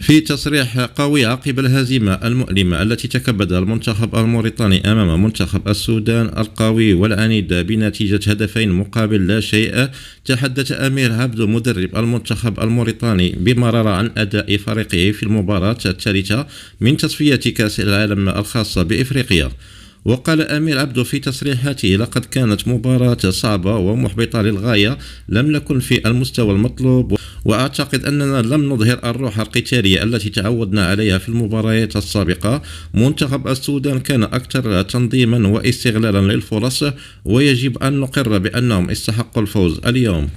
في تصريح قوي عقب الهزيمة المؤلمة التي تكبدها المنتخب الموريتاني أمام منتخب السودان القوي والعنيد بنتيجة هدفين مقابل لا شيء، تحدث أمير عبدو مدرب المنتخب الموريتاني بمرارة عن أداء فريقه في المباراة الثالثة من تصفية كأس العالم الخاصة بإفريقيا. وقال أمير عبدو في تصريحاته: لقد كانت مباراة صعبة ومحبطة للغاية، لم نكن في المستوى المطلوب، وأعتقد أننا لم نظهر الروح القتالية التي تعودنا عليها في المباريات السابقة. منتخب السودان كان أكثر تنظيما واستغلالا للفرص، ويجب أن نقر بأنهم استحقوا الفوز اليوم.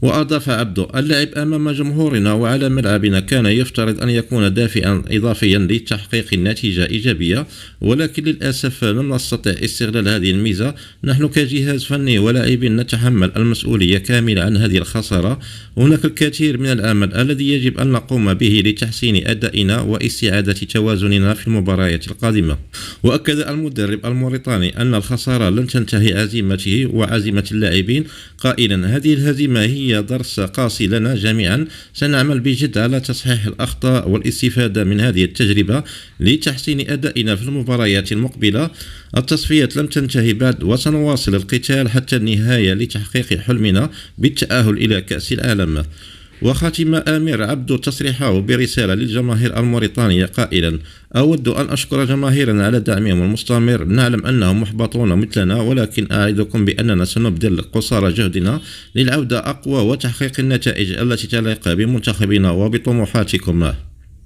وأضاف عبدو: اللعب أمام جمهورنا وعلى ملعبنا كان يفترض أن يكون دافعا إضافيا لتحقيق نتيجة إيجابية، ولكن للأسف لم نستطع استغلال هذه الميزة. نحن كجهاز فني ولاعبين نتحمل المسؤولية كاملة عن هذه الخسارة. هناك الكثير من العمل الذي يجب أن نقوم به لتحسين أدائنا واستعادة توازننا في المباريات القادمة. وأكد المدرب الموريتاني أن الخسارة لن تنتهي عزيمته وعزيمة اللاعبين، قائلا: هذه الهزيمة هي درس قاسي لنا جميعا، سنعمل بجد على تصحيح الأخطاء والاستفادة من هذه التجربة لتحسين أدائنا في المباريات المقبلة. التصفيات لم تنتهي بعد، وسنواصل القتال حتى النهاية لتحقيق حلمنا بالتأهل إلى كأس العالم. وختم أمير عبدو تصريحه برسالة للجماهير الموريتانية قائلا: أود أن أشكر جماهيرنا على دعمهم المستمر، نعلم أنهم محبطون مثلنا، ولكن أعدكم بأننا سنبذل قصارى جهدنا للعودة أقوى وتحقيق النتائج التي تليق بمنتخبنا وبطموحاتكم.